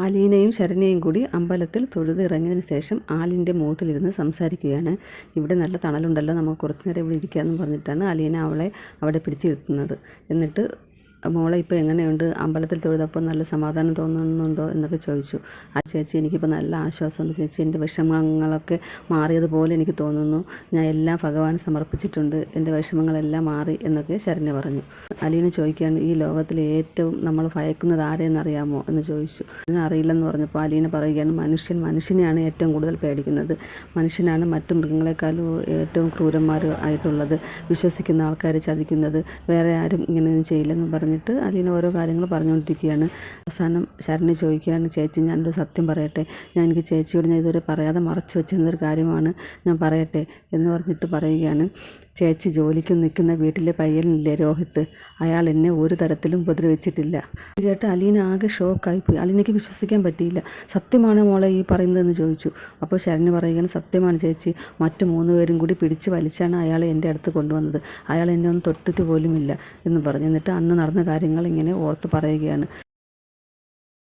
അലീനയും ശരണ്യയും കൂടി അമ്പലത്തിൽ തൊഴുതിറങ്ങിയതിന് ശേഷം ആലിൻ്റെ മൂട്ടിലിരുന്ന് സംസാരിക്കുകയാണ്. ഇവിടെ നല്ല തണലുണ്ടല്ലോ, നമുക്ക് കുറച്ച് നേരം ഇവിടെ ഇരിക്കാമെന്ന് പറഞ്ഞിട്ടാണ് അലീന അവളെ അവിടെ പിടിച്ചിരുത്തുന്നത്. എന്നിട്ട് മോളെ ഇപ്പോൾ എങ്ങനെയുണ്ട്, അമ്പലത്തിൽ തൊഴുതപ്പോൾ നല്ല സമാധാനം തോന്നുന്നുണ്ടോ എന്നൊക്കെ ചോദിച്ചു. ആ ചേച്ചി, എനിക്കിപ്പോൾ നല്ല ആശ്വാസമുണ്ട് ചേച്ചി, എൻ്റെ വിഷമങ്ങളൊക്കെ മാറിയതുപോലെ എനിക്ക് തോന്നുന്നു, ഞാൻ എല്ലാം ഭഗവാന് സമർപ്പിച്ചിട്ടുണ്ട്, എൻ്റെ വിഷമങ്ങളെല്ലാം മാറി എന്നൊക്കെ ശരണ്യ പറഞ്ഞു. അലീന ചോദിക്കുകയാണ്, ഈ ലോകത്തിൽ ഏറ്റവും നമ്മൾ ഭയക്കുന്നത് ആരെയെന്നറിയാമോ എന്ന് ചോദിച്ചു. അറിയില്ലെന്ന് പറഞ്ഞപ്പോൾ അലീന പറയുകയാണ്, മനുഷ്യനെയാണ് ഏറ്റവും കൂടുതൽ പേടിക്കുന്നത്. മനുഷ്യനാണ് മറ്റു മൃഗങ്ങളെക്കാളും ഏറ്റവും ക്രൂരന്മാരായിട്ടുള്ളത്. വിശ്വസിക്കുന്ന ആൾക്കാരെ ചതിക്കുന്നത്. വേറെ ആരും ഇങ്ങനെയൊന്നും ചെയ്യില്ലെന്ന് പറഞ്ഞിട്ട് അലീന ഓരോ കാര്യങ്ങൾ പറഞ്ഞുകൊണ്ടിരിക്കുകയാണ്. അവസാനം ശരണ്യ ചോദിക്കുകയാണ്, ചേച്ചി ഞാനൊരു സത്യം പറയട്ടെ, എനിക്ക് ചേച്ചിയോട് ഞാൻ ഇതുവരെ പറയാതെ മറച്ചു വെച്ചിരുന്നൊരു കാര്യമാണ്, ഞാൻ പറയട്ടെ എന്ന് പറഞ്ഞിട്ട് പറയുകയാണ്. ചേച്ചി ജോലിക്ക് നിൽക്കുന്ന വീട്ടിലെ പയ്യനില്ലേ രോഹിത്ത്, അയാൾ എന്നെ ഒരു തരത്തിലും ഉപദ്രവിച്ചിട്ടില്ല. ഇത് കേട്ട് അലീന ആകെ ഷോക്കായിപ്പോയി. അലീനയ്ക്ക് വിശ്വസിക്കാൻ പറ്റിയില്ല. സത്യമാണ് മോളെ ഈ പറയുന്നതെന്ന് ചോദിച്ചു. അപ്പോൾ ശരണ്യ പറയുകയാണ്, സത്യമാണ് ചേച്ചി, മറ്റു 3 പേരും കൂടി പിടിച്ച് വലിച്ചാണ് അയാളെ എൻ്റെ അടുത്ത് കൊണ്ടുവന്നത്. അയാൾ എന്നെ ഒന്ന് തൊട്ടിട്ട് പോലുമില്ല എന്ന് പറഞ്ഞു. എന്നിട്ട് അന്ന് നടന്ന കാര്യങ്ങൾ ഇങ്ങനെ ഓർത്ത് പറയുകയാണ്.